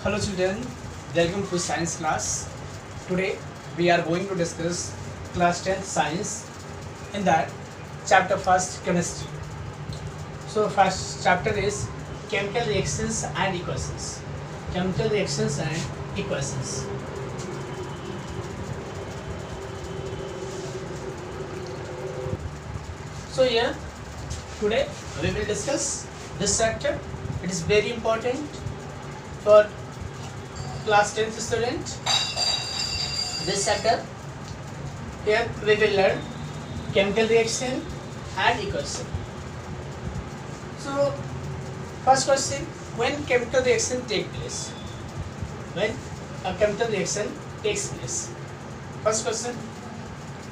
Hello children, welcome to science class. Today we are going to discuss class 10th science, in that chapter first chemistry. So first chapter is chemical reactions and equations. Chemical reactions and equations. So here today we will discuss this chapter. It is very important for class 10th student. This chapter, here we will learn chemical reaction and equation. So first question, when chemical reaction take place? When a chemical reaction takes place? First question.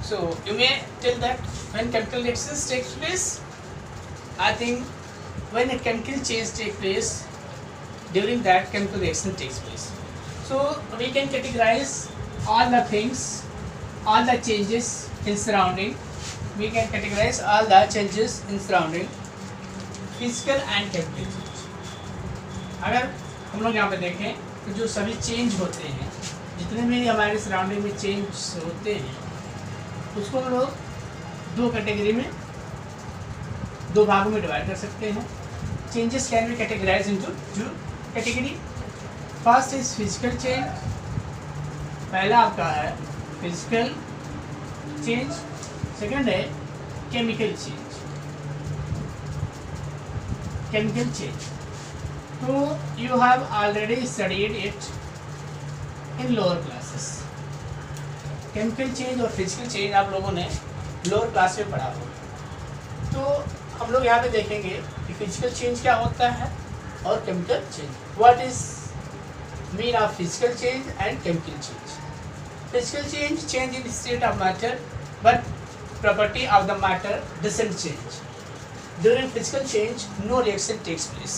So you may tell that when chemical reactions takes place, I think when a chemical change takes place, during that chemical reaction takes place. So we can categorize all the things, all the changes in surrounding. We can categorize all the changes in surrounding, physical and chemical change. अगर हम लोग यहाँ पे देखें तो जो सभी change होते हैं, जितने भी हमारे सराउंडिंग में चेंज होते हैं, उसको हम लोग दो कैटेगरी में, दो भागों में डिवाइड कर सकते हैं. Changes can be categorise into two category. First is physical change. पहला आपका है फिजिकल चेंज. सेकंड है केमिकल चेंज. केमिकल चेंज तो you have already studied it in lower classes. Chemical change और फिजिकल चेंज आप लोगों ने लोअर क्लास में पढ़ा होगा. तो हम लोग यहाँ पे देखेंगे कि फिजिकल चेंज क्या होता है और chemical change. What is mean of physical change and chemical change. Physical change, change in state of matter, but property of the matter doesn't change. During physical change, no reaction takes place.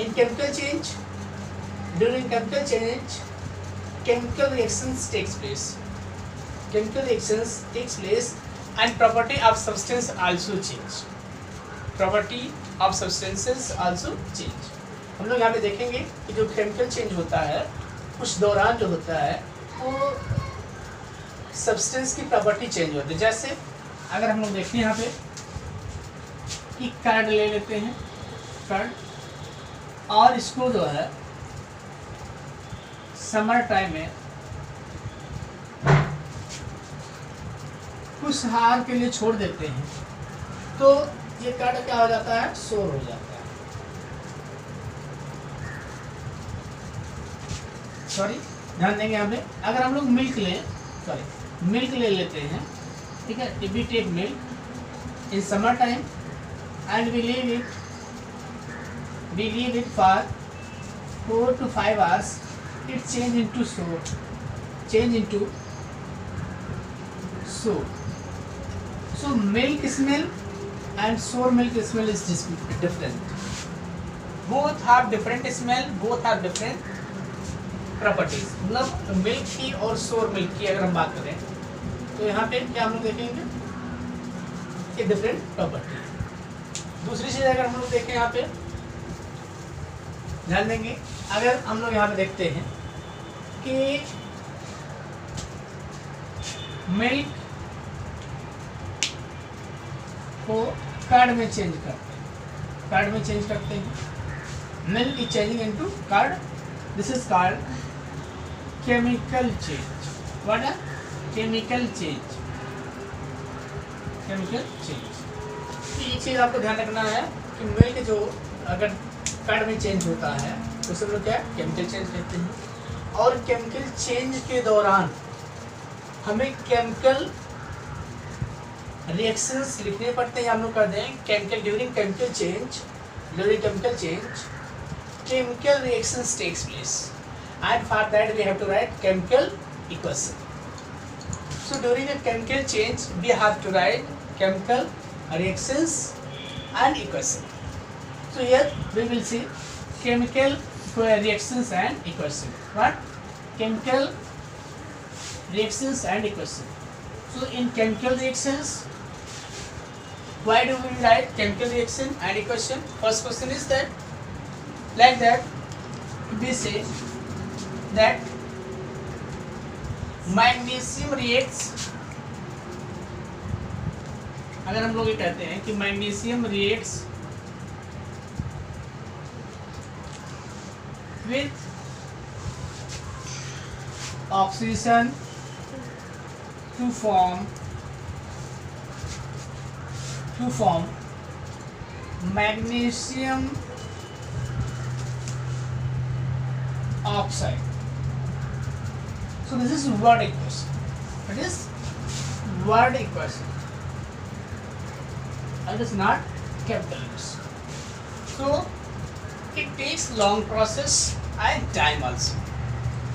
In chemical change, during chemical change, chemical reactions takes place. Chemical reactions takes place and property of substance also change. Property of substances also change. हम लोग यहाँ पे देखेंगे कि जो chemical change होता है, उस दौरान जो होता है वो सब्सटेंस की प्रॉपर्टी चेंज होती है. जैसे अगर हम लोग देखें यहाँ पे कि कर्ड ले लेते हैं, कर्ड, और इसको जो है समर टाइम में कुछ हार के लिए छोड़ देते हैं, तो ये कर्ड क्या हो जाता है, सोर हो जाता है. सॉरी, ध्यान देंगे यहाँ पे. अगर हम लोग मिल्क ले लेते हैं, ठीक है, if we take milk in summer time and we leave it for 4 to 5 hours, it change into soap. So milk smell and sour milk smell is different. Both have different smell, both have different properties. मतलब milk की और सोर milk की अगर हम बात करें तो यहाँ पे क्या हम लोग देखेंगे कि डिफरेंट प्रॉपर्टी. दूसरी चीज़ अगर हम लोग देखें यहाँ पे, ध्यान देंगे, अगर हम लोग यहाँ पे देखते हैं कि मिल्क को कर्ड में चेंज करते हैं. Milk is changing into curd. This is called chemical change. What a chemical change. एक चीज़ आपको ध्यान रखना है कि मिल्क जो अगर कर्ड में चेंज होता है तो उसे हम लोग क्या केमिकल चेंज कहते हैं. और केमिकल चेंज के दौरान हमें केमिकल रिएक्शंस लिखने पड़ते हैं. हम लोग कर दें chemical during chemical change chemical reactions takes place, and for that we have to write chemical equation. So during a chemical change we have to write chemical reactions and equation. So here we will see chemical reactions and equation. What? Chemical reactions and equation. So in chemical reactions, why do we write chemical reaction and equation? First question is that, like that, we say that magnesium reacts, अगर हम लोग ये कहते हैं कि magnesium reacts with oxygen to form magnesium oxide. So this is word equation. It is word equation. It is not capital equation. So it takes long process and time also.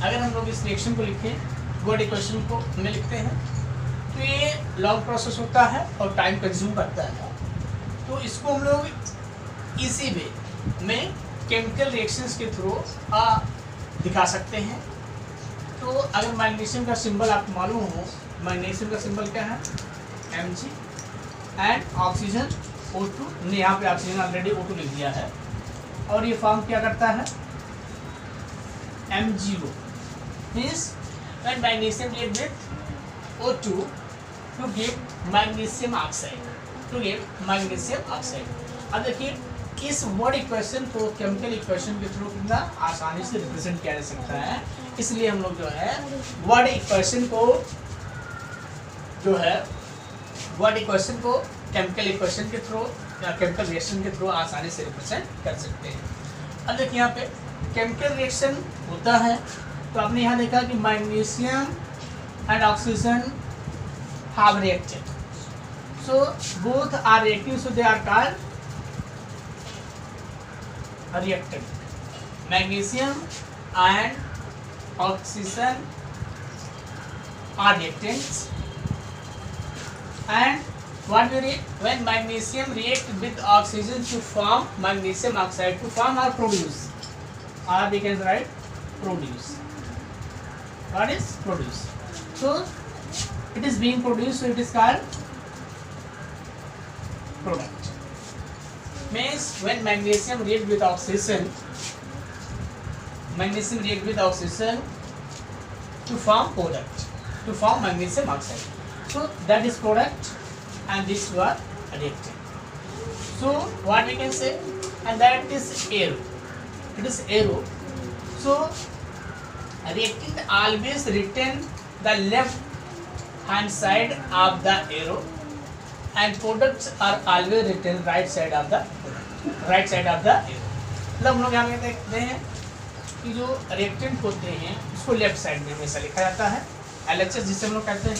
अगर हम लोग इस रिएक्शन को लिखें, word equation को में लिखते हैं, तो ये लॉन्ग प्रोसेस होता है और टाइम कंज्यूम करता है. तो इसको हम लोग इसी वे में केमिकल रिएक्शंस के थ्रू दिखा सकते हैं. तो अगर मैग्नीशियम का सिंबल आपको मालूम हो, मैग्नीशियम का सिंबल क्या है, Mg, एंड ऑक्सीजन O2, ने यहाँ पे ऑक्सीजन ऑलरेडी O2 लिख दिया है, और ये फॉर्म क्या करता है, MgO, means when magnesium react with O2 to give magnesium oxide, अब देखिए इस वर्ड इक्वेशन को केमिकल इक्वेशन के थ्रू कितना आसानी से रिप्रेजेंट किया जा सकता है. इसलिए हम लोग जो है वर्ड इक्वेशन को केमिकल इक्वेशन के थ्रू या केमिकल रिएक्शन के थ्रू आसानी से रिप्रेजेंट कर सकते हैं. अब देखिए यहाँ पे केमिकल रिएक्शन होता है, तो आपने यहाँ देखा कि magnesium and oxygen have reacted, so both are reacting, so they are called reactant. Magnesium and oxygen are reactants, and what we read, when magnesium react with oxygen to form magnesium oxide, to form or produce, or we can write produce. What is produce? So it is being produced, so it is called product. Means when magnesium react with oxygen to form product, to form magnesium oxide, so that is product and this was reactant. So what we can say, and that is arrow, it is arrow. So reactant always retain the left hand side of the arrow, and products are always written right side of the arrow. मतलब हम लोग यहाँ पे देखते हैं कि जो reactant होते हैं उसको लेफ्ट साइड में हमेशा लिखा जाता है, LHS जिसे हम लोग कहते हैं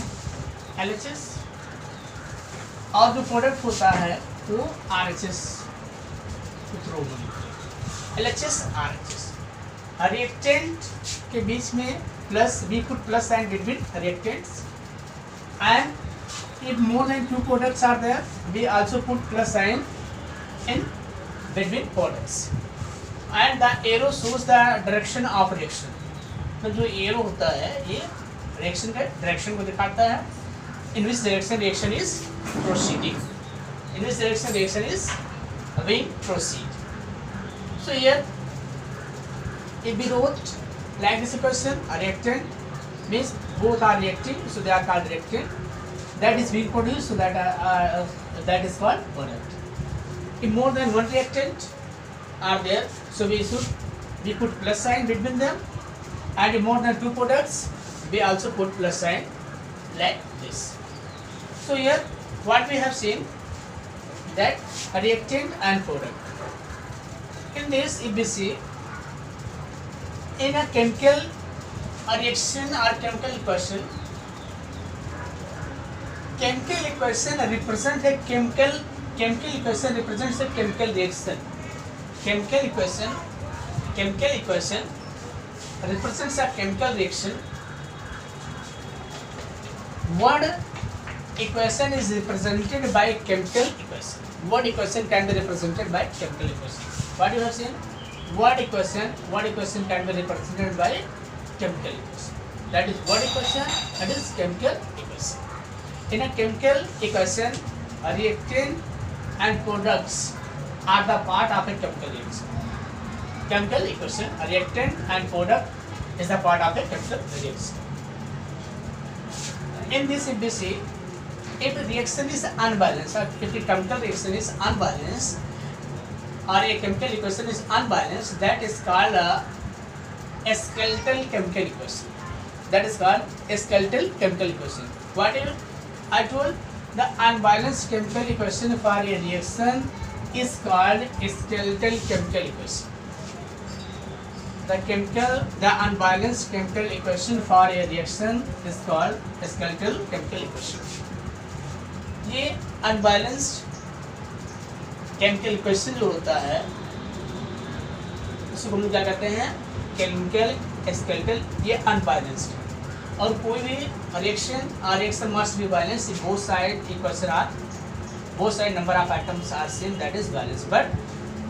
LHS, और जो प्रोडक्ट होता है वो RHS के थ्रू लिखते हैं, LHS RHS. रिएक्टेंट के बीच में plus, we put plus sign between reactants, and if more than two products are there, we also put plus sign in between products, and the arrow shows the direction of reaction. तो जो arrow होता है ये reaction का direction को दिखाता है, in which direction reaction is proceeding, being proceed. So here if we wrote like this equation, a reactant means both are reacting, so they are called reactant. That is being produced, so that is called product. If more than one reactant are there, so we put plus sign between them, and if more than two products, we also put plus sign like this. So here what we have seen, that a reactant and product. In this, if we see in a chemical reaction or chemical equation, chemical equation represents a chemical reaction. Chemical equation represents a chemical reaction. Word equation is represented by chemical equation. Word equation can be represented by chemical equation. What you have seen? Word equation can be represented by chemical equation. That is word equation, that is chemical equation. In a chemical equation, a reactant and products are the part of a chemical reaction. chemical equation. A reactant and product is a part of a chemical reaction. In this, if we see, if the reaction is unbalanced, or if the chemical reaction is unbalanced, or a chemical equation is unbalanced, that is called a skeletal chemical equation. That is called a skeletal chemical equation. What is I told? The unbalanced chemical equation for a reaction is called skeletal chemical equation. The unbalanced chemical equation for a reaction is called skeletal chemical equation. ये unbalanced chemical equation जो होता है उसको हम क्या कहते हैं? chemical skeletal. ये unbalanced है और कोई भी reaction must be balanced if both side number of atoms are same, that is balanced. But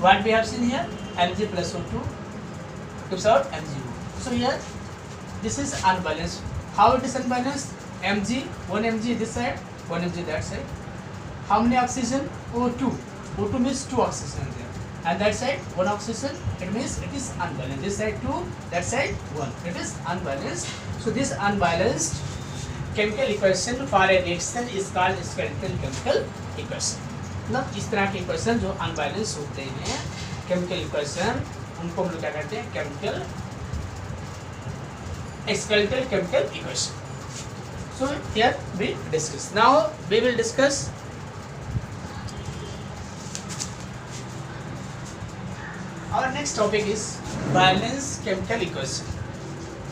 what we have seen here, Mg plus O2 gives out MgO. So here this is unbalanced. How it is unbalanced? Mg, 1 Mg this side, 1 Mg that side. How many oxygen? O2. O2 means 2 oxygen there. And that side 1 oxygen, it means it is unbalanced. This side 2, that side 1. It is unbalanced. So this unbalanced chemical equation for a reaction is called skeletal chemical equation. मतलब इस तरह के equation जो unbalance होते हैं chemical equation, उनको हम लोग क्या कहते हैं? skeletal chemical equation. So here we discuss. Now we will discuss our next topic is balanced chemical equation.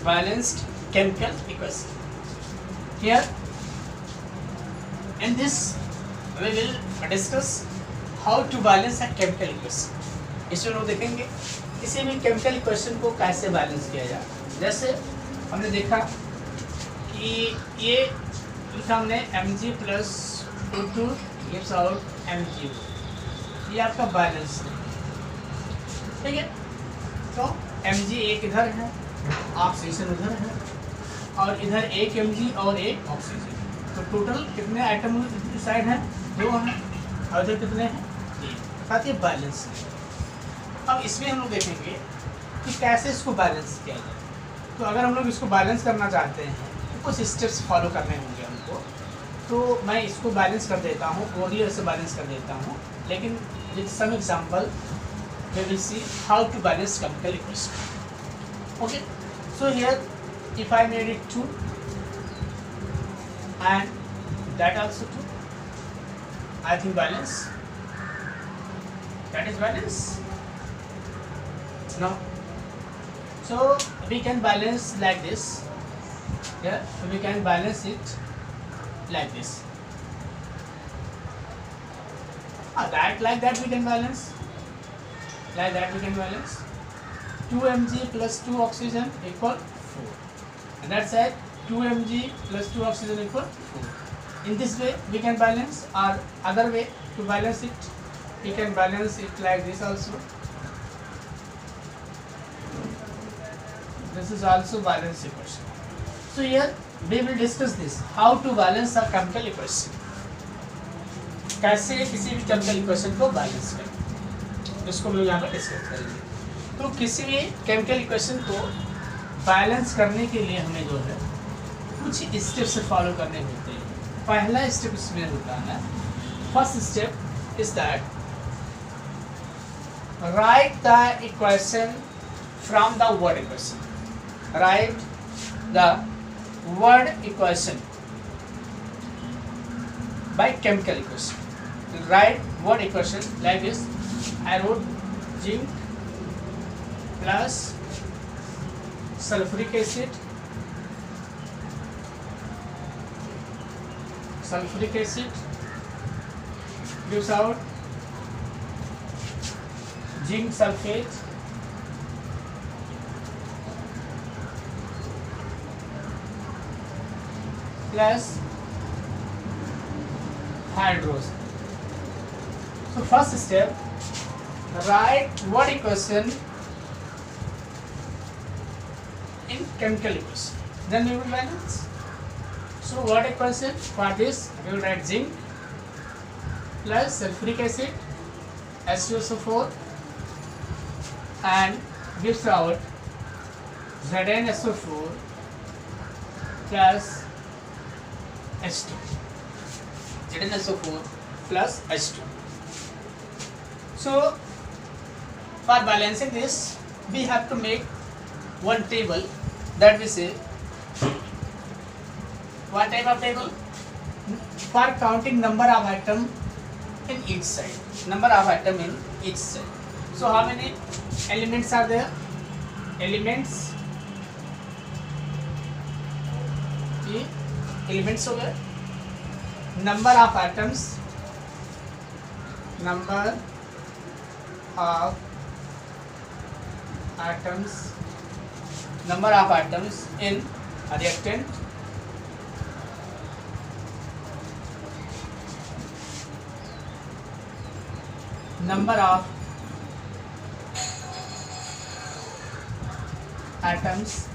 Balanced chemical equation. Here in this we will discuss how to balance a chemical equation. इसमें लोग देखेंगे किसी भी chemical equation को कैसे balance किया जाए. जैसे हमने देखा कि ये लिखा हमने Mg plus O2 gives out MgO. ये आपका बैलेंस है, ठीक है. तो Mg एक इधर है, ऑक्सीजन उधर है, और इधर एक Mg और एक ऑक्सीजन. तो टोटल कितने आइटम इस साइड हैं? 2 हैं, और इधर कितने हैं? 3. साथ ही बैलेंस है. अब इसमें हम लोग देखेंगे कि कैसे इसको बैलेंस किया जाए. तो अगर हम लोग इसको बैलेंस करना चाहते हैं तो कुछ स्टेप्स फॉलो करने होंगे हमको. तो मैं इसको बैलेंस कर देता हूँ, ओरियर से बैलेंस कर देता हूँ, लेकिन with some example we will see how to balance chemical equation. Okay, so here if I made it 2 and that also 2, I think balance. That is balance. No. So we can balance like this. Yeah, we can balance it like this. Like that we can balance. Like that we can balance. 2 Mg plus 2 oxygen equal 4. And that side 2 Mg plus 2 oxygen equal 4. In this way we can balance, or other way to balance it, we can balance it like this also. This is also balance equation. So here we will discuss this, how to balance a chemical equation. कैसे किसी भी chemical equation को balance करें, इसको हम लोग यहाँ पर डिस्कस करेंगे. तो किसी भी केमिकल इक्वेशन को बैलेंस करने के लिए हमें जो है कुछ स्टेप्स फॉलो करने होते हैं. पहला स्टेप इसमें होता है, first step is that right the equation from the word equation. Right the word equation by chemical equation. Right word equation like this. I wrote zinc plus sulfuric acid. Sulfuric acid gives out zinc sulfate plus hydrogen. So first step, write word equation in chemical equation, then we will balance. So word equation for this we will write zinc plus sulfuric acid HCO4 and gives out ZnSO4 plus H2. ZnSO4 plus H2. So for balancing this, we have to make one table that we say, what type of table? For counting number of atom in each side. Number of atom in each side. So how many elements are there? Elements. ये elements हो गए. Number of atoms. Number of atoms. Number of atoms in a reactant. Number of atoms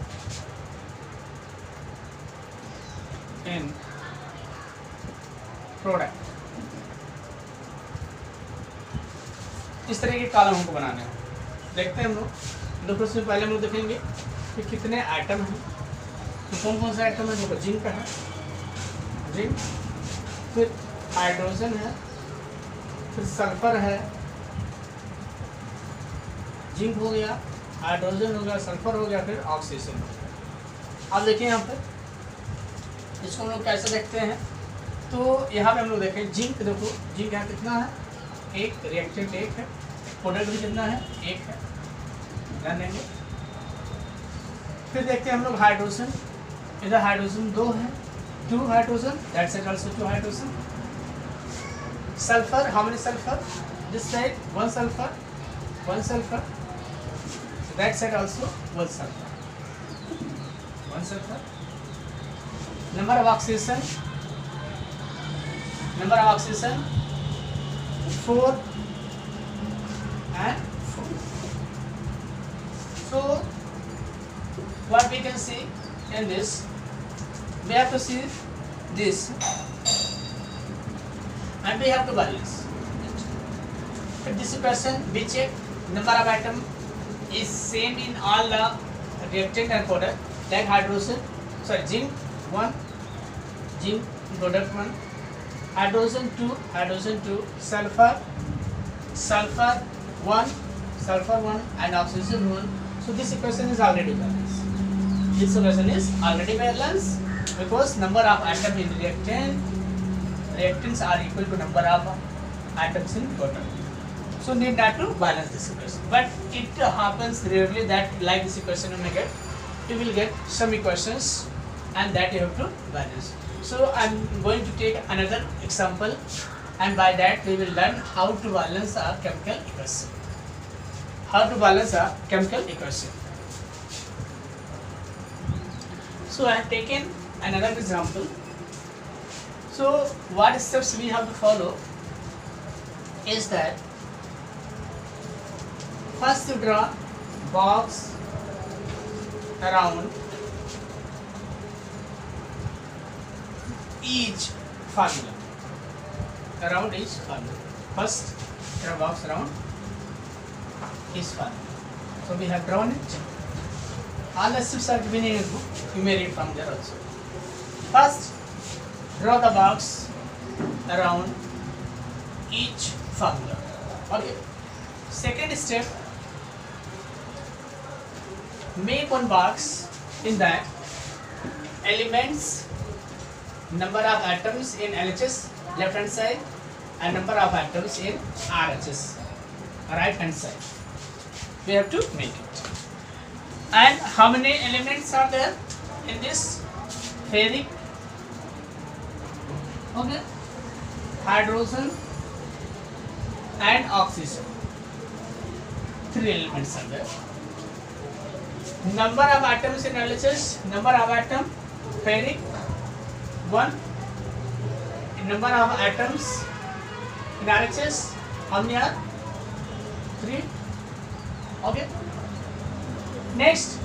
in product. इस तरह के column हमको बनाने हैं. देखते हैं हम लोग. देखो इसमें पहले हम लोग देखेंगे कि कितने आइटम हैं. तो कौन कौन से आइटम है? देखो जिंक का है, जिंक, फिर हाइड्रोजन है, फिर सल्फर है, जिंक हो गया, हाइड्रोजन हो गया, सल्फर हो गया, फिर ऑक्सीजन हो गया. अब देखिए यहाँ पे इसको हम लोग कैसे देखते हैं. तो यहाँ पे हम लोग देखें जिंक. देखो जिंक यहाँ कितना है? एक. रिएक्टेंट एक है. प्रोडक्ट भी कितना है? एक है. ध्यान देंगे. फिर देखते हैं हम लोग हाइड्रोजन. इधर हाइड्रोजन 2 है, 2 hydrogen, that side also 2 hydrogen. Sulphur, how many sulphur? This side 1 sulfur, 1 sulfur. That side also 1 sulfur, 1 sulfur. Number of oxygen, number of oxygen 4 and 4. So what we can see in this, we have to see this and we have to balance. In this question we check number of atom is same in all the reactant and product, like hydrogen, sorry, zinc 1, zinc product 1, hydrogen 2, hydrogen 2, sulfur 1, sulfur 1 and oxygen 1. So this equation is already balanced. This equation is already balanced because number of atom in reactants are equal to number of atoms in product. So need not to balance this equation, but it happens rarely that like this equation you will get some equations and that you have to balance. So I am going to take another example and by that we will learn how to balance a chemical equation. How to balance a chemical equation. So I have taken another example. So what steps we have to follow is that first you draw box around each formula. Around each formula. First draw box around each formula. So we have drawn it. All the steps are given in a book. You may read from there also. First, draw the box around each formula. Okay. Second step, make one box in that elements, number of atoms in LHS left hand side and number of atoms in RHS right hand side. We have to make it. And how many elements are there in this? Ferric, okay, hydrogen and oxygen. 3 elements are there. Number of atoms in LHS, number of atom, ferric 1. Number of atoms in RHS, how many are? 3. Okay. Next,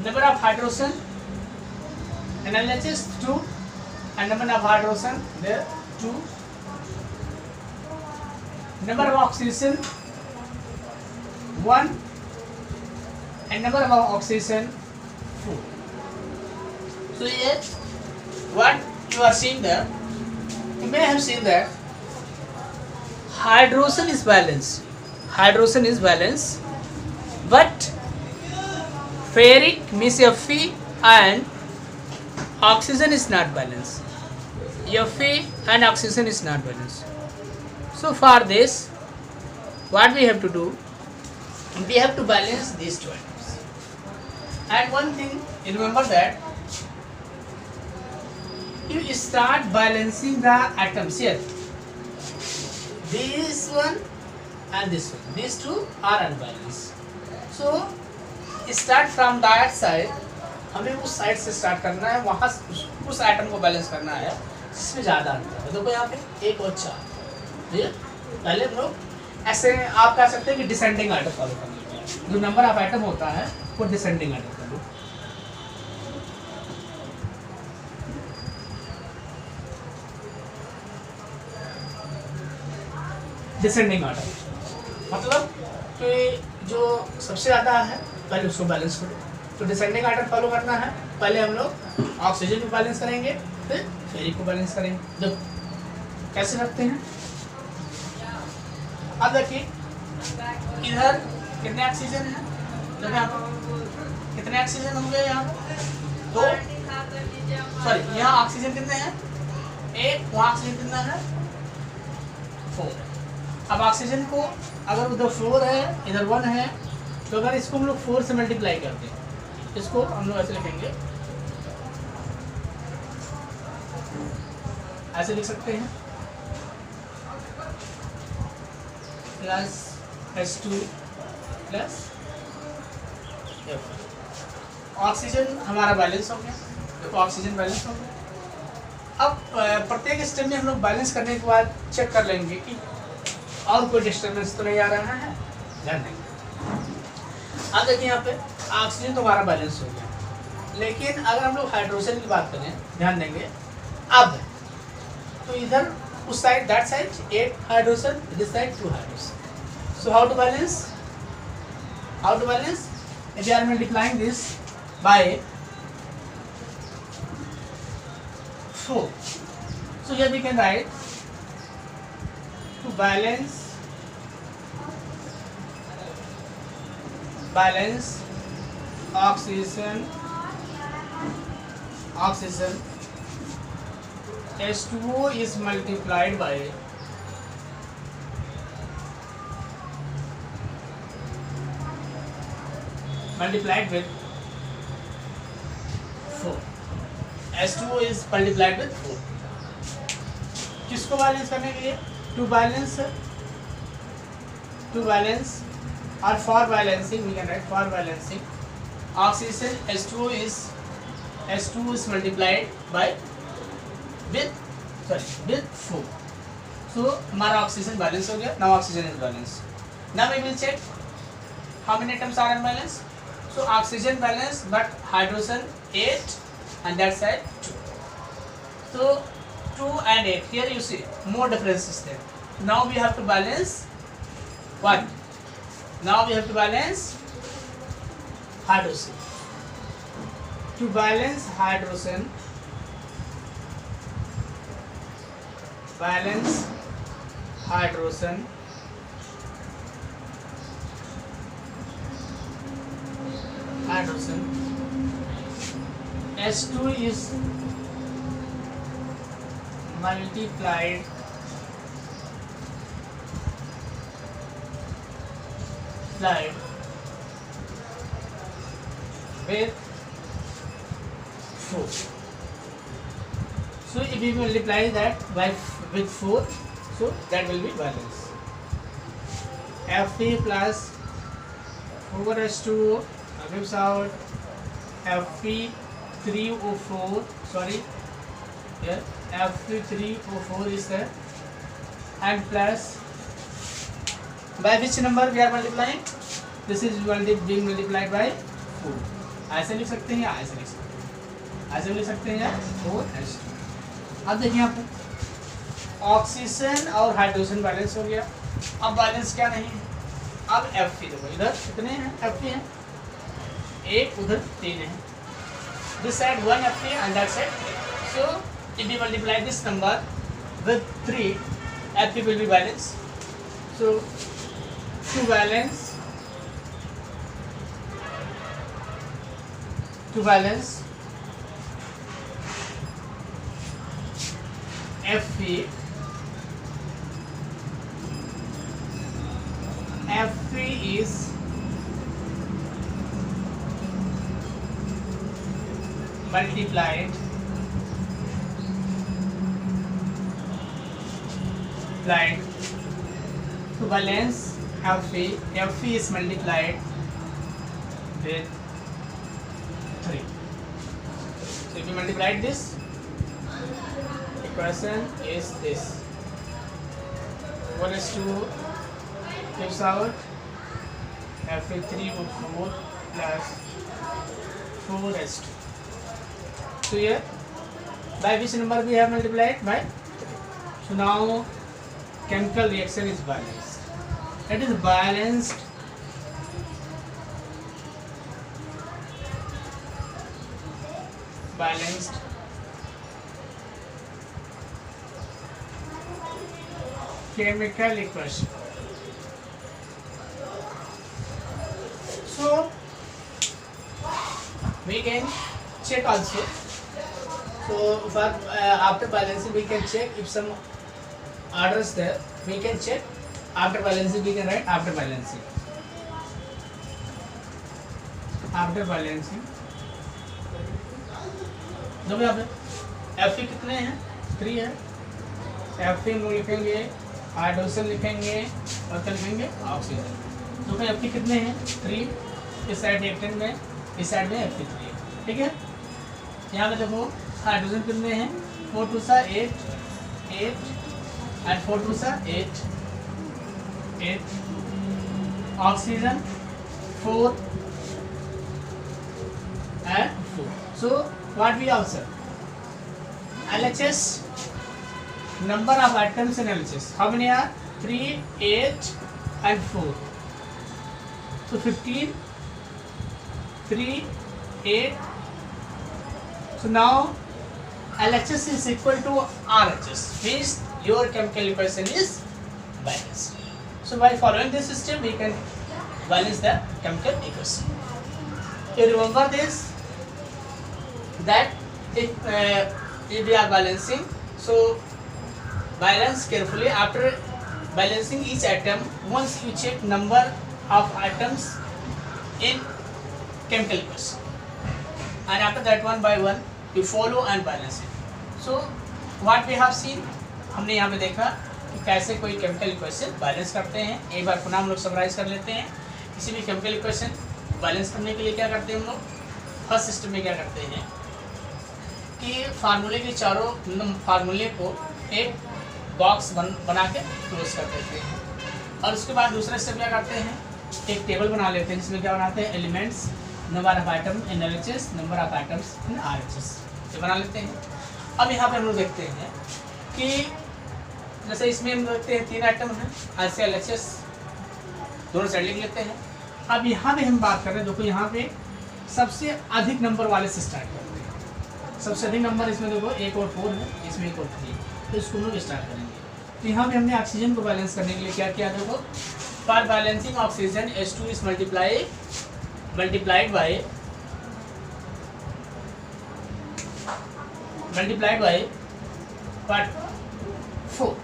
number of hydrogen in LHS 2 and number of hydrogen there 2. Number of oxygen 1 and number of oxygen 4. So here what you are seeing there, you may have seen that hydrogen is balanced. Hydrogen is balanced, but ferric means Fe and oxygen is not balanced. Fe and oxygen is not balanced. So for this, what we have to do, we have to balance these two atoms. And one thing, you remember that you start balancing the atoms here. This one and this one, these two are unbalanced. So start from that side, हमें उस side से start करना है, वहाँ उस atom को balance करना है जिसमें ज़्यादा अंतर है। देखो यहाँ पे 1 और 4, ठीक है। पहले हम लोग ऐसे आप कह सकते हैं कि डिसेंडिंग आर्डर फॉलो करना है। जो नंबर ऑफ एटम होता है वो डिसेंडिंग आर्डर कर लो। डिसेंडिंग ऑर्डर मतलब कि जो सबसे ज़्यादा है पहले उसको बैलेंस करो। तो डिसेंडिंग ऑर्डर फॉलो करना है। पहले हम लोग ऑक्सीजन को बैलेंस करेंगे, फिर फेरिक को बैलेंस करेंगे। देखो कैसे रखते हैं। अब देखिए इधर कितने ऑक्सीजन हैं, देखो यहाँ पर कितने ऑक्सीजन होंगे। यहाँ तो सॉरी यहाँ ऑक्सीजन कितने हैं 1, वहाँ ऑक्सीजन कितना है 4। अब ऑक्सीजन को अगर उधर 4 है इधर 1 है, तो अगर इसको हम लोग 4 से मल्टीप्लाई करते हैं, इसको हम लोग ऐसे लिखेंगे, ऐसे लिख सकते हैं प्लस H2 प्लस ऑक्सीजन हमारा बैलेंस हो गया। देखो ऑक्सीजन बैलेंस हो गया। अब प्रत्येक स्टेप में हम लोग बैलेंस करने के बाद चेक कर लेंगे कि और कोई डिस्टर्बेंस तो नहीं आ रहा है, ध्यान देंगे। अब देखिए यहाँ पे ऑक्सीजन तो हमारा बैलेंस हो गया, लेकिन अगर हम लोग हाइड्रोजन की बात करें, ध्यान देंगे। अब तो इधर उस side that side 8 hydrogen, this side 2 hydrogen. So how to balance? If you are multiplying this by 4, so here we can write to balance oxygen H2O is multiplied by with 4. H2O is multiplied with 4. किसको balance करने के लिए? To balance or for balancing, we can write for balancing oxygen H2O is multiplied by with 4. So हमारा oxygen balance हो गया। Now oxygen is balanced. Now we will check how many atoms are unbalanced. So oxygen balanced, but hydrogen 8 and that side 2. So 2 and 8. Here you see more differences there. Now we have to balance what? Now we have to balance hydrogen. To balance hydrogen, H2 is multiplied with 4. So if we multiply that with 4, so that will be balance. Fe plus 4H2O gives out Fe3O4. Sorry, here Fe3O4 is there, and plus by which number we are multiplying? This is being multiplied by 4. ऐसे लिख सकते हैं या ऐसे लिख सकते हैं, ऐसे लिख सकते हैं या 4H2। अब देखिए यहाँ पर ऑक्सीजन और हाइड्रोजन बैलेंस हो गया। अब बैलेंस क्या नहीं है, अब Fe देखो इधर कितने हैं Fe हैं एक उधर 3 है. This side 1 FP and that side. So if we multiply this number with 3, FP will be balanced. So to balance FP is multiplied to balance FP is multiplied with 3. So if you multiply this, equation is this. 1:2 gives out FP3 with 4 plus 4:2. So here by which number we have multiplied? By 3. So now chemical reaction is balanced. It is balanced chemical equation. So we can check also. So for after balancing we can check if some orders there. We can check after balancing. We can write after balancing. देखो यहाँ पे Fe कितने हैं? 3 है. Fe हम लोग लिखेंगे, hydrogen लिखेंगे और क्या लिखेंगे? ऑक्सीजन. देखो Fe कितने हैं? 3. इस साइड हेक्टेन में, इस साइड में Fe3 है. ठीक है. यहाँ पे देखो हाइड्रोजन कितने हैं? 4 2 8 and 4 2 8. Oxygen 4 and 4. So what we answer? LHS, number of atoms in LHS. How many are? 3, 8 and 4. So 15, 3, 8. So now LHS is equal to RHS. Means your chemical equation is balanced. So by following this system we can balance the chemical equation. You remember this, that if we are balancing, so balance carefully. After balancing each atom, once you check number of atoms in chemical equation, and after that one by one you follow and balance it. So what we have seen, हमने यहाँ पे देखा कि कैसे कोई chemical equation balance करते हैं. एक बार पुनः हम लोग समराइज कर लेते हैं. किसी भी केमिकल इक्वेशन बैलेंस करने के लिए क्या करते हैं हम लोग? फर्स्ट सिस्टम में क्या करते हैं कि फार्मूले के चारों फार्मूले को एक बॉक्स बना के क्लोज कर देते हैं. और उसके बाद दूसरा स्टेप क्या करते हैं? एक टेबल बना लेते हैं जिसमें क्या बनाते हैं? Elements, number of item in LHS, number of items in RHS, ये बना लेते हैं. अब यहाँ पे हम लोग देखते हैं कि जैसे इसमें हम देखते हैं 3 आइटम हैं, ऐसे LHS दोनों साइड लिख लेते हैं. अब यहाँ पे हम बात कर रहे हैं, देखो यहाँ पे सबसे अधिक नंबर वाले से स्टार्ट करते हैं. सबसे अधिक नंबर इसमें देखो 1 और 4 है, इसमें 1 और 3, तो इसको हम लोग स्टार्ट करेंगे. तो यहाँ पे हमने ऑक्सीजन को बैलेंस करने के लिए क्या किया? देखो for balancing oxygen H2 is multiplied by 4.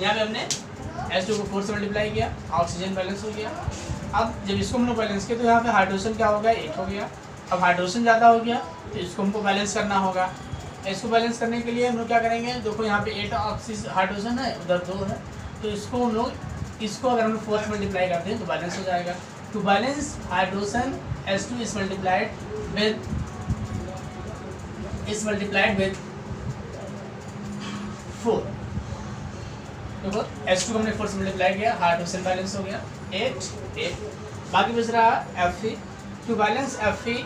यहाँ पे हमने H2 को 4 से मल्टीप्लाई किया, ऑक्सीजन बैलेंस हो गया. अब जब इसको हम लोग बैलेंस किया तो यहाँ पे हाइड्रोजन क्या हो गया? 8 हो गया. अब हाइड्रोजन ज़्यादा हो गया तो इसको हमको बैलेंस करना होगा. इसको बैलेंस करने के लिए हम लोग क्या करेंगे? देखो यहाँ पे 8 हाइड्रोजन है, उधर 2 है, तो इसको हम लोग अगर हम 4 से मल्टीप्लाई करते हैं तो बैलेंस हो जाएगा. To balance hydrogen H2 is multiplied with 4. देखो H2 को हमने 4 से मल्टीप्लाई किया, हाइड्रोजन बैलेंस हो गया 8. बाकी बच रहा Fe. To balance Fe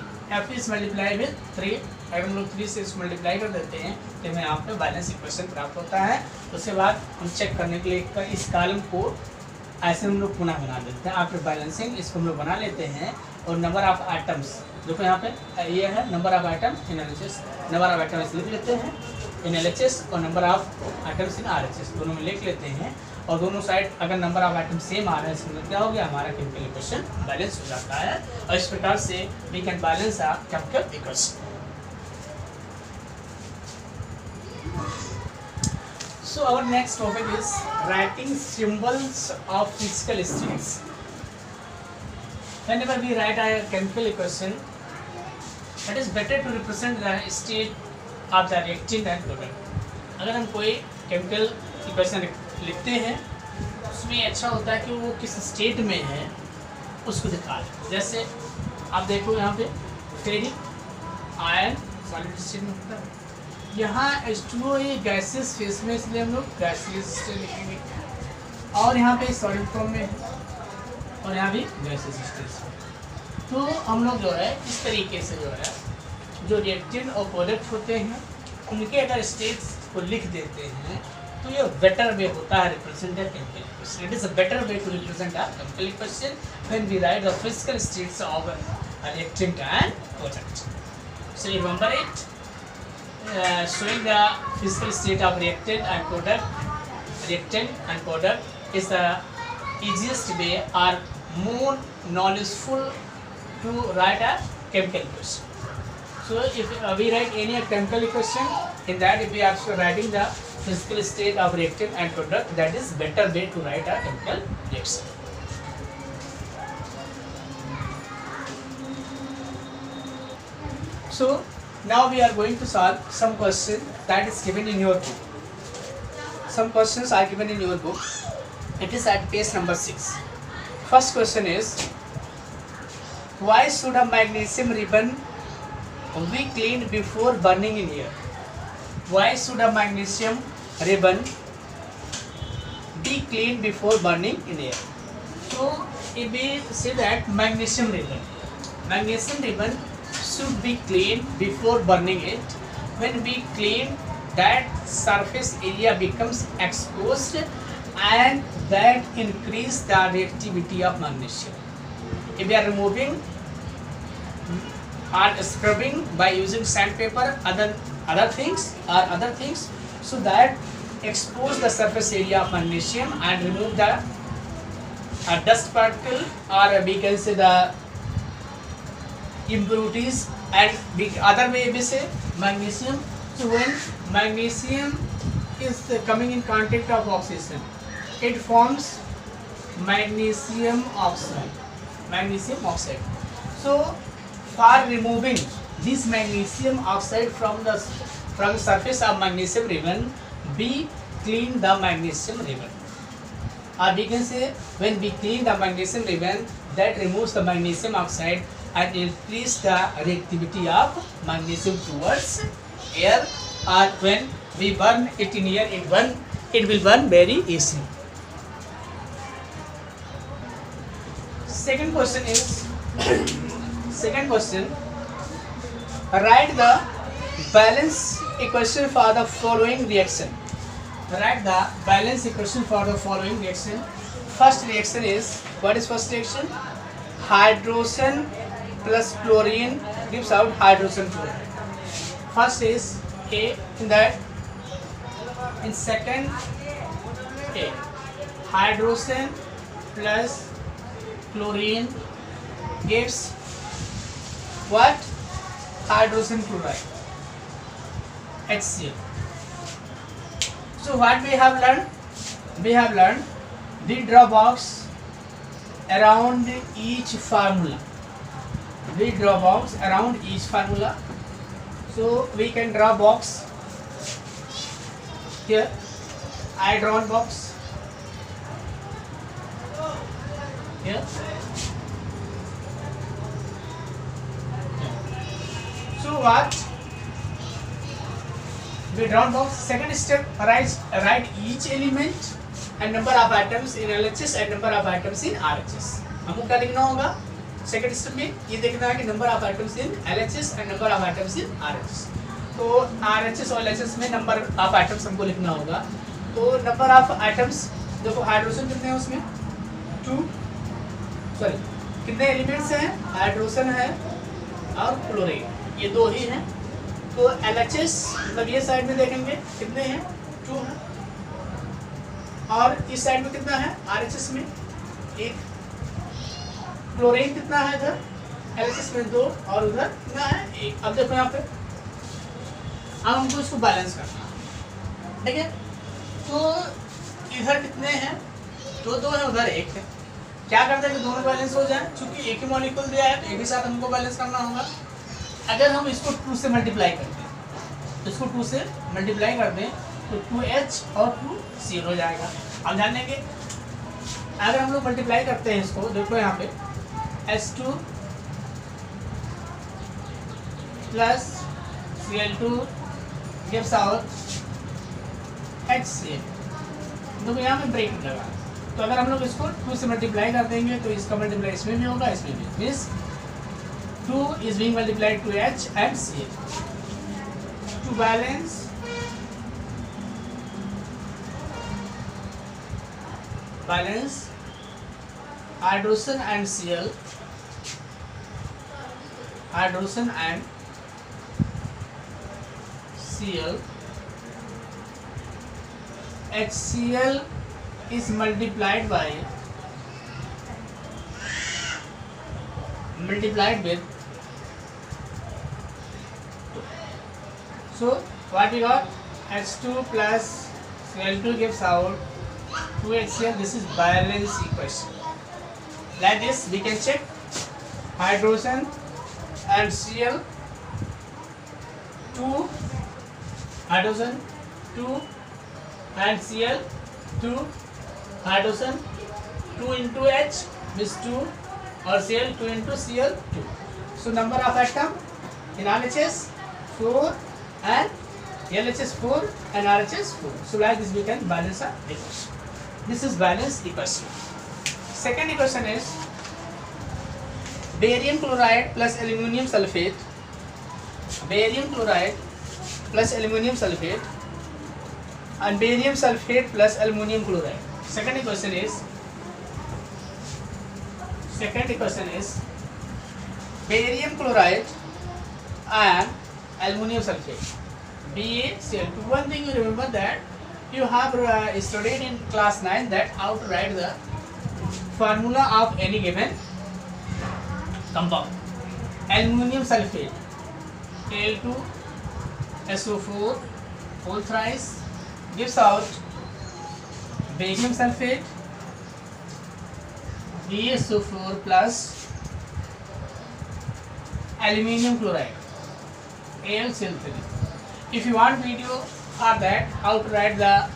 is multiply with 3. अगर हम लोग 3 से इसको मल्टीप्लाई कर देते हैं तो हमें यहाँ पे बैलेंस इक्वेशन प्राप्त होता है. उसके बाद हम चेक करने के लिए इस कॉलम को ऐसे हम लोग पुनः बना देते हैं. आफ्टर बैलेंसिंग इसको हम लोग बना लेते हैं और नंबर ऑफ एटम्स, देखो यहाँ पे ये है number of atom in LHS, number of atoms लिख लेते हैं इन LHS और number of atoms in RHS दोनों में लिख लेते हैं, और दोनों साइड अगर नंबर ऑफ एटम सेम आ रहा है इसका मतलब क्या हो गया, हमारा केमिकल इक्वेशन बैलेंस हो जाता है, और इस प्रकार से we can balance a chemical equation. So our next topic is writing symbols of physical states. Whenever we write a chemical equation, it is better to represent the state of the reactant and product. अगर हम कोई chemical equation लिखते हैं उसमें अच्छा होता है कि वो किस स्टेट में है उसको दिखा दें। जैसे आप देखो यहाँ पे फेरिक आयन सॉलिड स्टेट में होता है, यहाँ H2O ये गैसेस फेस में, इसलिए हम लोग गैसेस स्टेट लिखेंगे, और यहाँ पे सॉलिड फॉर्म में है और यहाँ भी गैसेस स्टेट। तो हम लोग जो है इस तरीके से जो है जो रिएक्टेंट और प्रोडक्ट होते हैं उनके अगर स्टेट्स को लिख देते हैं तो ये बेटर वे होता है represent the chemical equation. It is a better way to represent a chemical equation when we write the physical states of a reactant and product. So remember it, showing the physical state of reactant and product is the easiest way or more knowledgeful to write a chemical equation. So if we write any chemical equation, in that if we are writing the physical state of reactant and product, that is better way to write a chemical reaction. So now we are going to solve some question that is given in your book. Some questions are given in your book. It is at page number 6. First question is, why should a magnesium ribbon be cleaned before burning in air? Why should a magnesium ribbon be cleaned before burning in air? So if we say that magnesium ribbon should be cleaned before burning it. When we clean, that surface area becomes exposed and that increase the reactivity of magnesium. If we are removing or scrubbing by using sandpaper, other things, so that expose the surface area of magnesium and remove the dust particle, or we can say the impurities, and other way we say magnesium. So when magnesium is coming in contact of oxygen, it forms magnesium oxide. So for removing this magnesium oxide from the surface of magnesium ribbon, we clean the magnesium ribbon, or we can say when we clean the magnesium ribbon, that removes the magnesium oxide and increase the reactivity of magnesium towards air, or when we burn it in air, it will burn very easily. Second question, write the balance equation for the following reaction. Write the balance equation for the following reaction. First reaction is, what is first reaction? Hydrogen plus chlorine gives out hydrogen chloride. First is A, in that in second A, hydrogen plus chlorine gives what? Hydrogen chloride, HCl. So what we have learned? We have learned we draw box around each formula. We draw box around each formula. So we can draw box here. I drawn box here. So what? We drawn box. Second step, write each element and number of atoms in LHS and number of atoms in RHS. हमको क्या लिखना होगा? Second step में ये देखना है कि number of atoms in LHS and number of atoms in RHS। तो RHS और LHS में नंबर ऑफ एटम्स हमको लिखना होगा। तो नंबर ऑफ एटम्स देखो, हाइड्रोजन कितने हैं उसमें? 2, सॉरी कितने एलिमेंट्स हैं, हाइड्रोजन है और क्लोरीन, ये दो ही हैं। तो LHS मतलब ये साइड में देखेंगे कितने हैं, 2 हैं, और इस साइड में कितना है RHS में 1। क्लोरीन कितना है इधर LHS में 2 और उधर कितना है 1। अब देखो यहाँ पे, अब हमको इसको बैलेंस करना है, ठीक है। तो इधर कितने हैं, 2 है, उधर 1 है। क्या करते हैं कि दोनों बैलेंस हो जाए, क्योंकि एक ही मॉलिक्यूल दिया है तो एक ही साथ हमको बैलेंस करना होगा। अगर हम इसको 2 से मल्टीप्लाई करते हैं, तो इसको 2 से मल्टीप्लाई कर दें तो 2H और 2Cl हो जाएगा। अब ध्यान देंगे, अगर हम लोग मल्टीप्लाई करते हैं इसको, देखो यहाँ पे H2 plus Cl2 gives out HCl। देखो यहाँ पे ब्रेक लगा, तो अगर हम लोग इसको 2 से मल्टीप्लाई कर देंगे तो इसका मल्टीप्लाई इसमें भी होगा, इसमें भी, means 2 is being multiplied to H and Cl. To balance hydrogen and Cl, HCl is multiplied with, so what we got, H2 plus Cl2 gives out 2HCl. This is balance equation. Like this we can check hydrogen and Cl, 2 hydrogen 2 and Cl 2 hydrogen 2 into H means 2 or Cl 2 into Cl 2. So number of atom in RHS 4 and LHS 4 and RHS 4. So like this we can balance a equation. This is balance equation. Second equation is barium chloride plus aluminum sulfate. Barium chloride plus aluminum sulfate and barium sulfate plus aluminum chloride. Second equation is barium chloride and aluminum sulfate, BaCl2. One thing you remember that you have studied in class 9 that how to write the formula of any given compound. Aluminum sulfate, Al2SO4 whole thrice gives out barium sulfate, BaSO4 plus aluminum chloride, AlCl3. If you want video for that, how to write the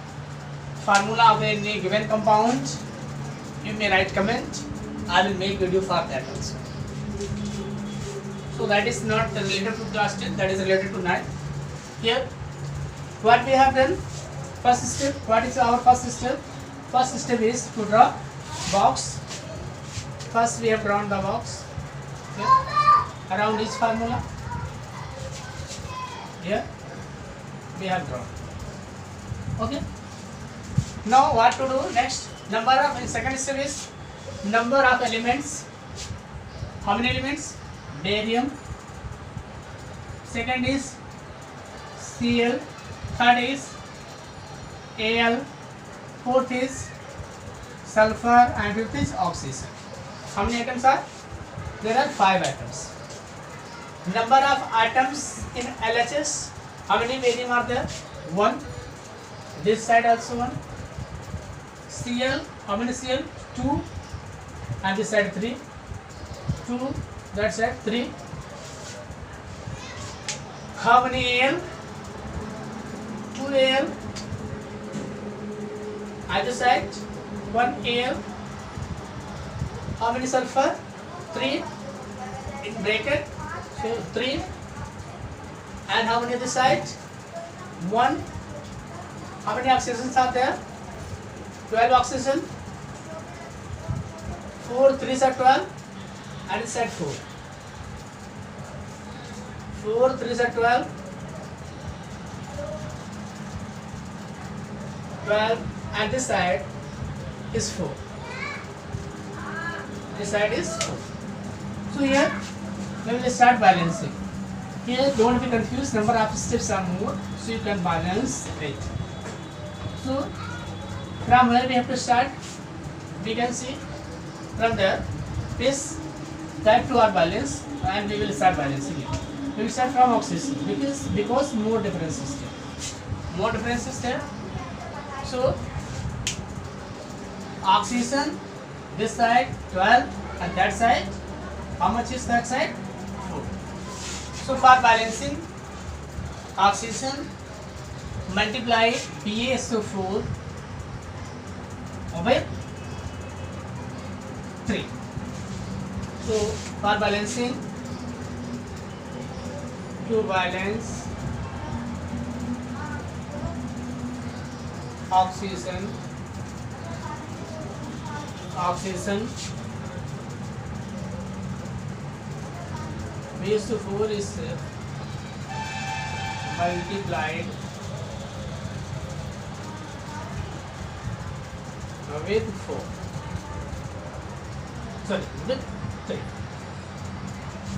formula of any given compound, you may write comment. I will make video for that also. So that is not related to class 10, that is related to 9. Here, what we have done, first step, what is our first step? First step is to draw box. First we have drawn the box, okay, around each formula. Here we have drawn. Okay. Now what to do next? Number of, in second step is number of elements. How many elements? Barium. Second is Cl. Third is Al. Fourth is sulfur and fifth is oxygen. How many atoms are? There are 5 atoms. Number of atoms in LHS. How many barium are there? 1. This side also 1. Cl. How many Cl? 2. And this side 3. 2. That side 3. How many Al? 2 Al. Either side 1 Al. How many sulfur? 3 in bracket, so 3. And how many other side? 1. How many oxygens are there? 12 oxygen. 4 3s are 12 and this side 4. 4 3s are 12. 12 and this side is 4. This side is 4. So here we will start balancing. Here don't be confused, number of steps are more, so you can balance it. So from where we have to start, we can see from there this type 2 are balance and we will start balancing it. We will start from oxygen because more difference is there. More difference is there. So oxygen this side 12 and that side, how much is that side? 4. So for balancing, oxygen multiply BaSO4 with 3. So for balancing, to balance oxygen BaSO4 is multiplied with 4. Sorry, with 3.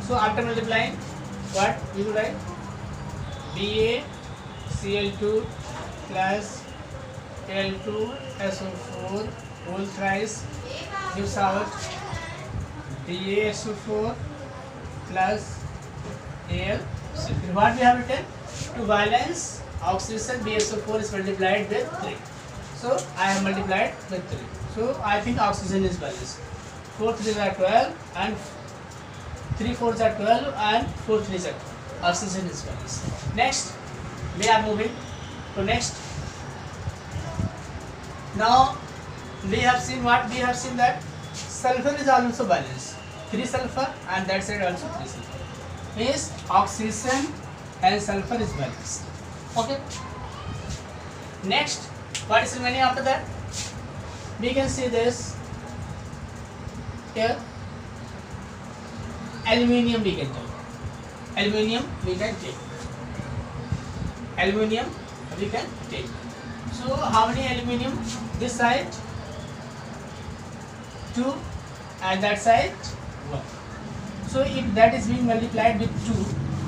So after multiplying, what we will write? BaCl2 plus Al2SO4 whole thrice gives out BaSO4 plus Al. What we have written? To balance oxygen, BaSO4 is multiplied with 3. So I have multiplied with 3. So I think oxygen is balanced. 4 3s are 12 and 3 4s are 12 and 4 3s are 12. Oxygen is balanced. Next, we are moving to next. Now we have seen what? We have seen that sulfur is also balanced. 3 sulfur and that side also 3 sulfur. Means oxygen and sulfur is balanced. Okay. Next, what is remaining after that? We can see this here. Aluminium we can take. Aluminium we can take. Aluminium we can take. So how many aluminium? This side 2 and that side 1. So if that is being multiplied with 2,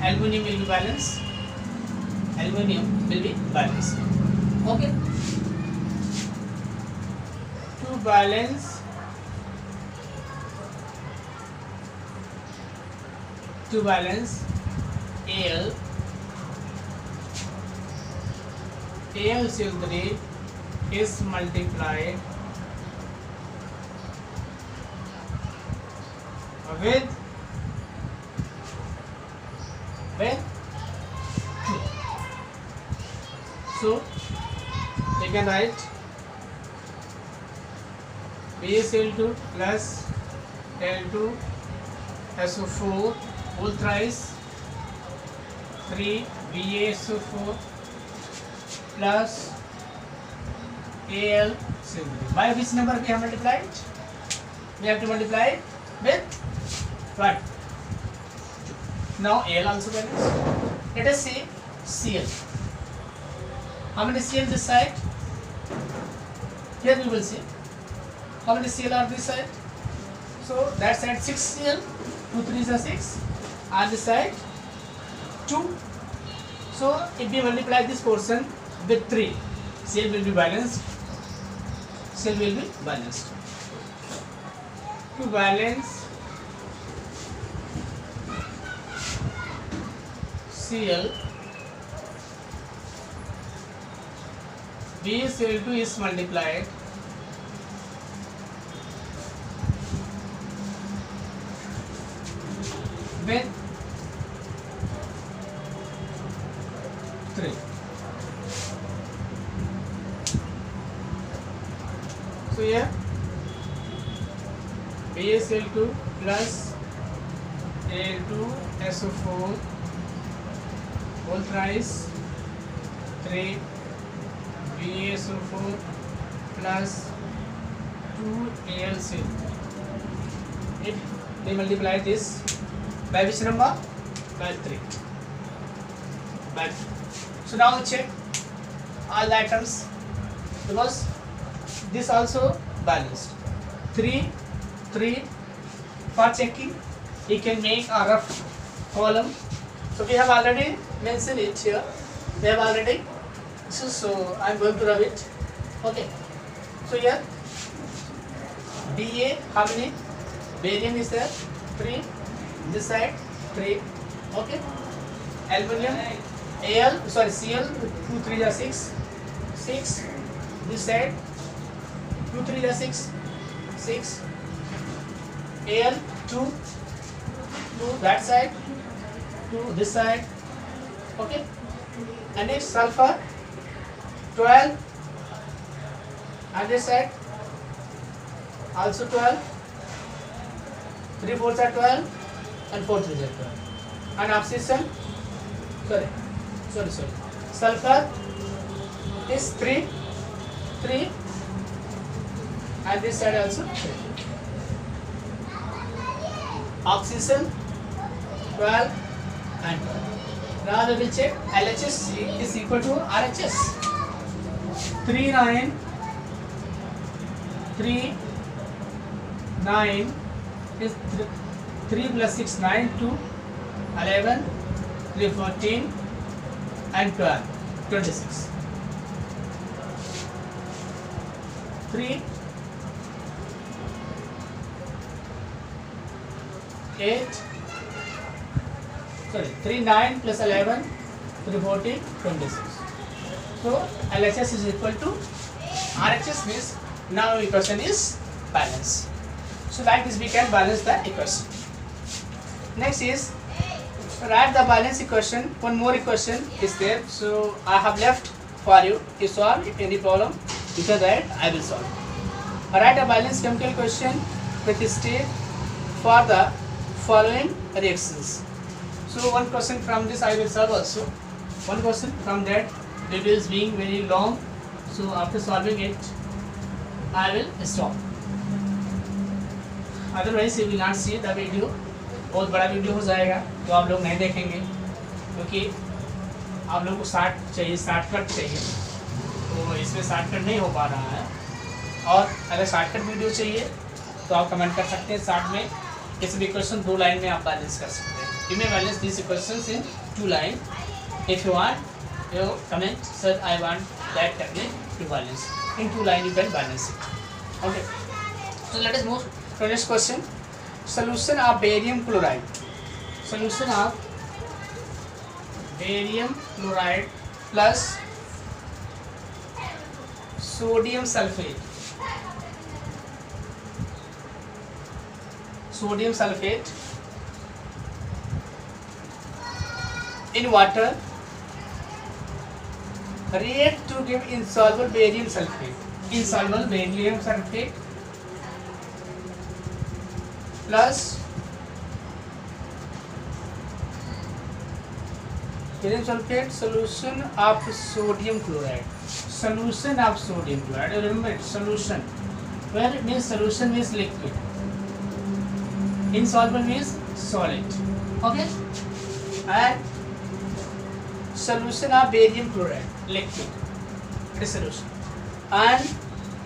aluminium will be balanced. Aluminium will be balanced. Okay. To balance AlCl3 is multiplied with 2. So we can write BaCl2 plus Al2SO4 whole thrice 3 BaSO4 plus AlCl3. By which number we have multiplied? We have to multiply with what? 2. Now Al also balanced. Let us see Cl. How many Cl this side? Here we will see. How many Cl are this side? So that side 6 Cl, 2 3s are 6, and this side 2. So if we multiply this portion with 3, Cl will be balanced. Cl will be balanced. To balance Cl, BaCl2 is multiplied with 3. So here BaCl2 plus Al2SO4 whole thrice 3 BaSO4 plus 2 AlCl3. If we multiply this by which number? By 3. By 3. So now we check all the items because this also balanced. 3 3 for checking he can make a rough column. So we have already mentioned it here. We have already. So I am going to rub it. Okay. So here BA, how many barium is there? 3. This side 3. Okay. Aluminum Al, sorry, Cl, 2 3 are 6. 6. This side 2 3 are 6. 6. Al 2. 2 that side. 2 this side. Okay. And next sulfur 12. And this side also 12. 3 4s are 12 and 4 3s are 12. And oxygen, sorry, sulfur is 3 and this side also 3. Oxygen 12 and 12. Now we will check LHS is equal to RHS. 3 9 is 3 plus 6 9 2 11 3 14 and 12 26. 3 8 sorry 3 9 plus 11 3 14 26. So LHS is equal to RHS means now equation is balanced. So like this we can balance the equation. Next is write the balance equation. One more equation is there. So I have left for you to solve. If any problem you can write, I will solve. Write a balanced chemical equation with the state for the following reactions. So one question from this I will solve also. One question from that video is being very long. So after solving it I will stop. Otherwise you will not see the video. बहुत बड़ा video हो जाएगा तो आप लोग नहीं देखेंगे क्योंकि आप लोगों को शॉर्टकट चाहिए तो इसमें शॉर्टकट नहीं हो पा रहा है। और अगर शॉर्टकट वीडियो चाहिए तो आप कमेंट कर सकते हैं साथ में। इस इक्वेशन 2 लाइन में आप बैलेंस कर सकते हैं। You may balance this equations in 2 line. If you want you comment sir I want that technique to balance in 2 line you can balance it. Okay, so let us move to next question. Solution of barium chloride. Solution of barium chloride plus sodium sulfate. Sodium sulfate in water react to give insoluble barium sulfate. Insoluble barium sulfate plus barium sulfate solution of sodium chloride. Solution of sodium chloride. Remember solution. Where it means solution means liquid. Insoluble means solid. Okay. And solution of barium chloride liquid. It is solution. And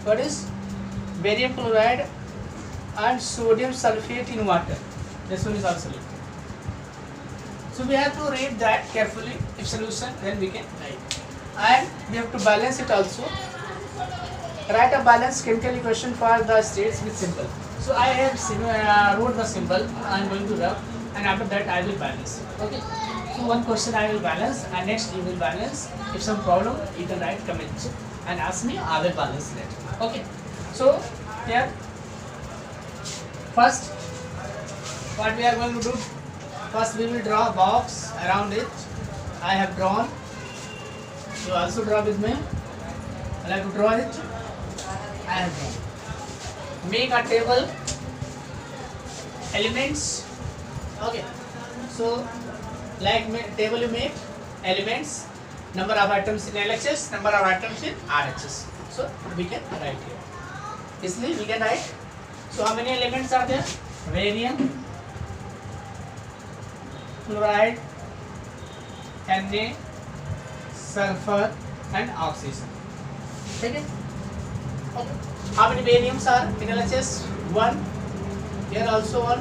what is barium chloride and sodium sulfate in water. This one is also liquid. So we have to read that carefully. If solution, then we can write. And we have to balance it also. Write a balanced chemical equation for the states with symbol. So I have wrote the symbol. I am going to rub, and after that I will balance. Okay. So one question I will balance, and next you will balance. If some problem, you can write comment and ask me. I will balance that. Okay. So here. First, what we are going to do? First, we will draw a box around it. I have drawn. You also draw with me. I like to draw it. I have drawn. Make a table. Elements. Okay. So, like table you make elements. Number of items in LHS. Number of items in RHS. So we can write here. Easily we can write. So how many elements are there? Barium, chloride, Na, sulfur and oxygen. Okay. How many bariums are in LHS? 1. Here also 1.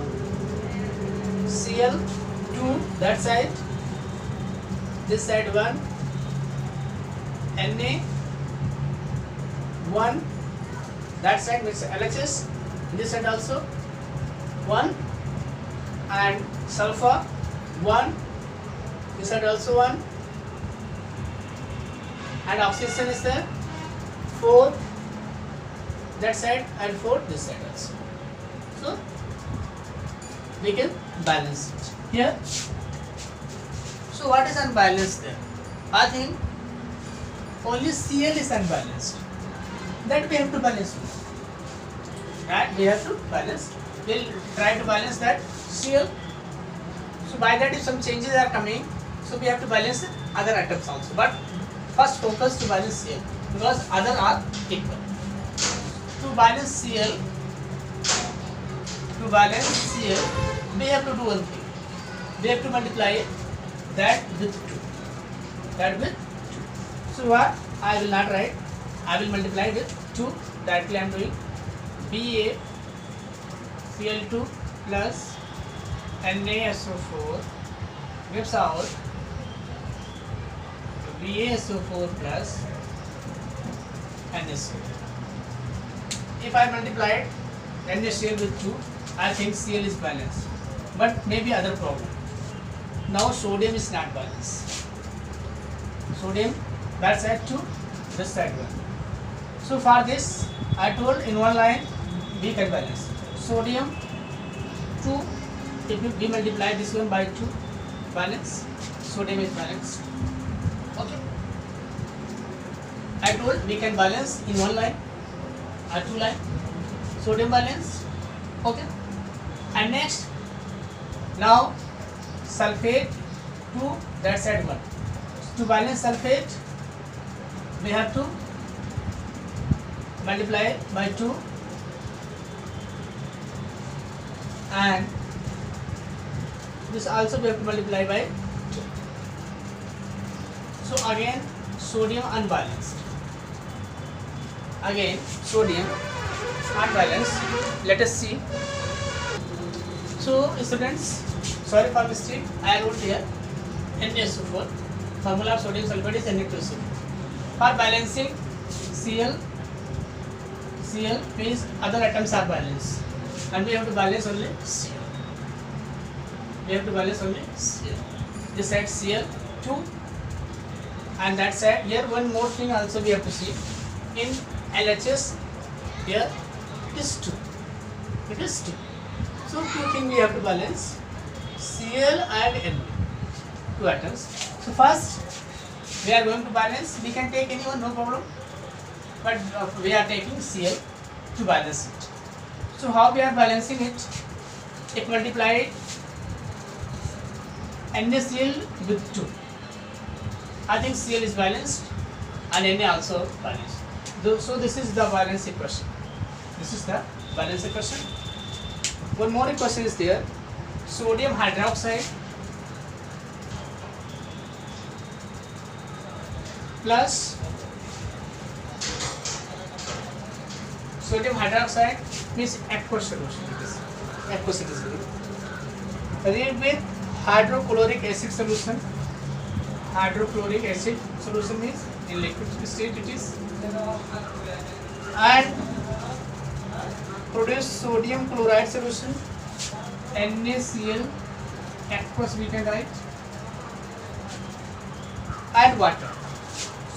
Cl 2 that side, this side 1, Na 1 that side with LHS, this side also 1, and sulfur 1, this side also 1, and oxygen is there 4 that side and 4 this side also. So we can balance it here. So what is unbalanced there? I think only Cl is unbalanced. That we have to balance. Right? We have to balance. We'll try to balance that Cl. So by that, if some changes are coming, so we have to balance other atoms also. But first focus to balance Cl because other are equal. To balance Cl, we have to do one thing. We have to multiply that with 2. That with 2. So what? I will not write. I will multiply with 2. Directly I am doing BaCl2 plus NaSO4 gives out BaSO4 plus NaCl. If I multiply NaCl with 2, I think Cl is balanced. But maybe other problem. Now sodium is not balanced. Sodium that side 2, this side 1. So for this, I told in one line we can balance. Sodium 2, if we multiply this one by 2, balance. Sodium is balanced. Okay. I told we can balance in one line or 2 line. Sodium balance. Okay. And next, now sulfate 2 that side 1. To balance sulfate, we have to multiply by 2 and this also we have to multiply by 2. So again sodium unbalanced. Again sodium unbalanced. Let us see. So students, sorry for mistake, I wrote here NaSO4. Formula of sodium sulfate is Na2SO4. For balancing Cl means other atoms are balanced and we have to balance only Cl. This side Cl2 and that side. Here one more thing also we have to see. In LHS here it is 2. So two things we have to balance, Cl and Na, 2 atoms. So first we are going to balance. We can take anyone, no problem. But we are taking Cl to balance it. So how we are balancing it? If multiply NaCl with 2, I think Cl is balanced and Na also balanced. So this is the balance equation. One more equation is there. Sodium hydroxide plus sodium hydroxide means aqueous solution. React with hydrochloric acid solution. Hydrochloric acid solution means in liquid state it is, and produce sodium chloride solution. NaCl aqueous we can write, and water.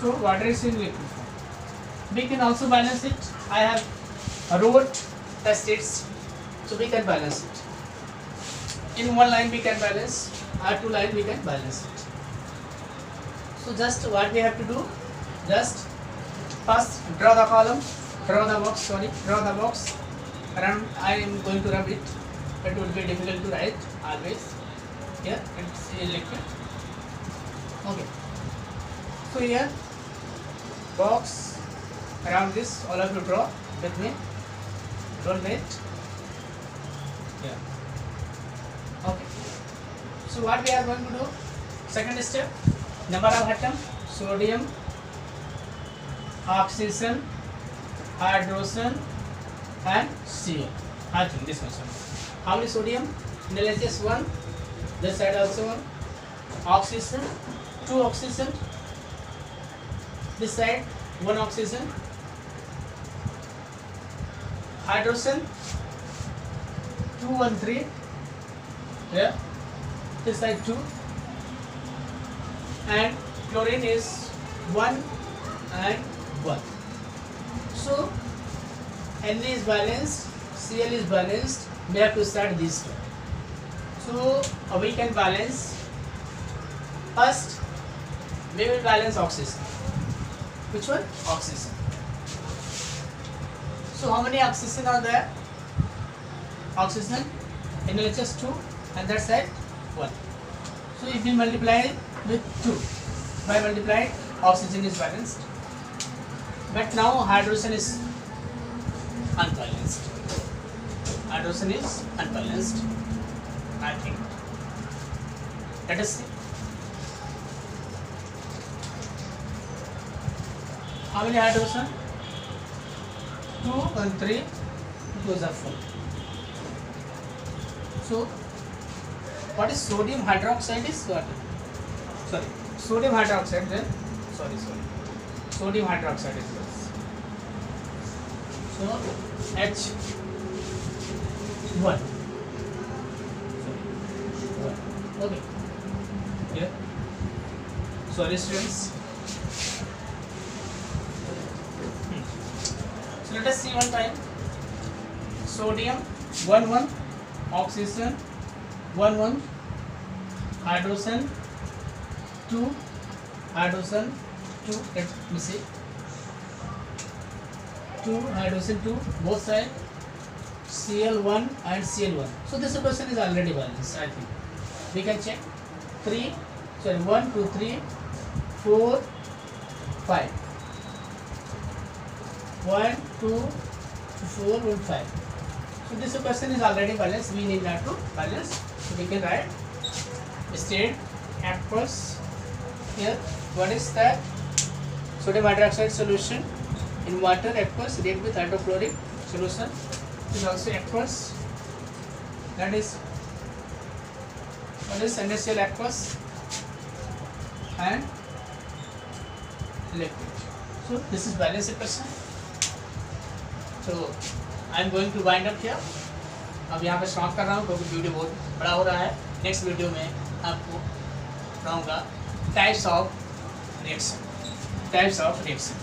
So water is in liquid form. We can also balance it. I have wrote the states, so we can balance it. In one line we can balance, or 2 line we can balance it. So just what we have to do, just first draw the box. Around I am going to rub it. It would be difficult to write always. Here it's in liquid. Okay. So here box around this, all of you draw with me. Don't wait. Yeah. Okay. So what we are going to do? Second step, number of atom, sodium, oxygen, hydrogen, and Cl. I think this one. How many sodium? In LHS 1, this side also 1. Oxygen, 2 oxygen. This side 1 oxygen. Hydrogen 2, 1, 3. Here. This side 2. And chlorine is 1 and 1. So Na is balanced, Cl is balanced. We have to start these two. So we can balance. First, we will balance oxygen. Which one? Oxygen. So how many oxygen are there? Oxygen in LHS 2 and that side 1. So if we multiply with 2, by multiplying oxygen is balanced. But now hydrogen is unbalanced. Hydrogen is unbalanced, I think. Let us see. How many hydrogen? 2 and 3. Those are 4. So, what is sodium hydroxide is what? Sorry, sodium hydroxide then. Sorry. Sodium hydroxide is this. So, H1. Okay. Here. Sorry, students. So let us see one time. Sodium 1, 1. Oxygen 1, 1. Hydrogen 2. Hydrogen 2. Let me see. 2 hydrogen 2 both sides. Cl1 and Cl1. So this equation is already balanced, I think. We can check. 1, 2, 3, 4, 5. 1, 2, 4, and 5. So this equation is already balanced. We need not to balance. So we can write state aqueous. Here, what is that? Sodium hydroxide solution in water aqueous react with hydrochloric solution is also aqueous. That is what is NaCl aqueous and liquid. So this is balanced equation. So I am going to wind up here. अब यहाँ पे stop कर रहा हूँ क्योंकि video बहुत बड़ा हो रहा है. नेक्स्ट वीडियो में आपको पढ़ाऊँगा टाइप्स ऑफ रिएक्शन.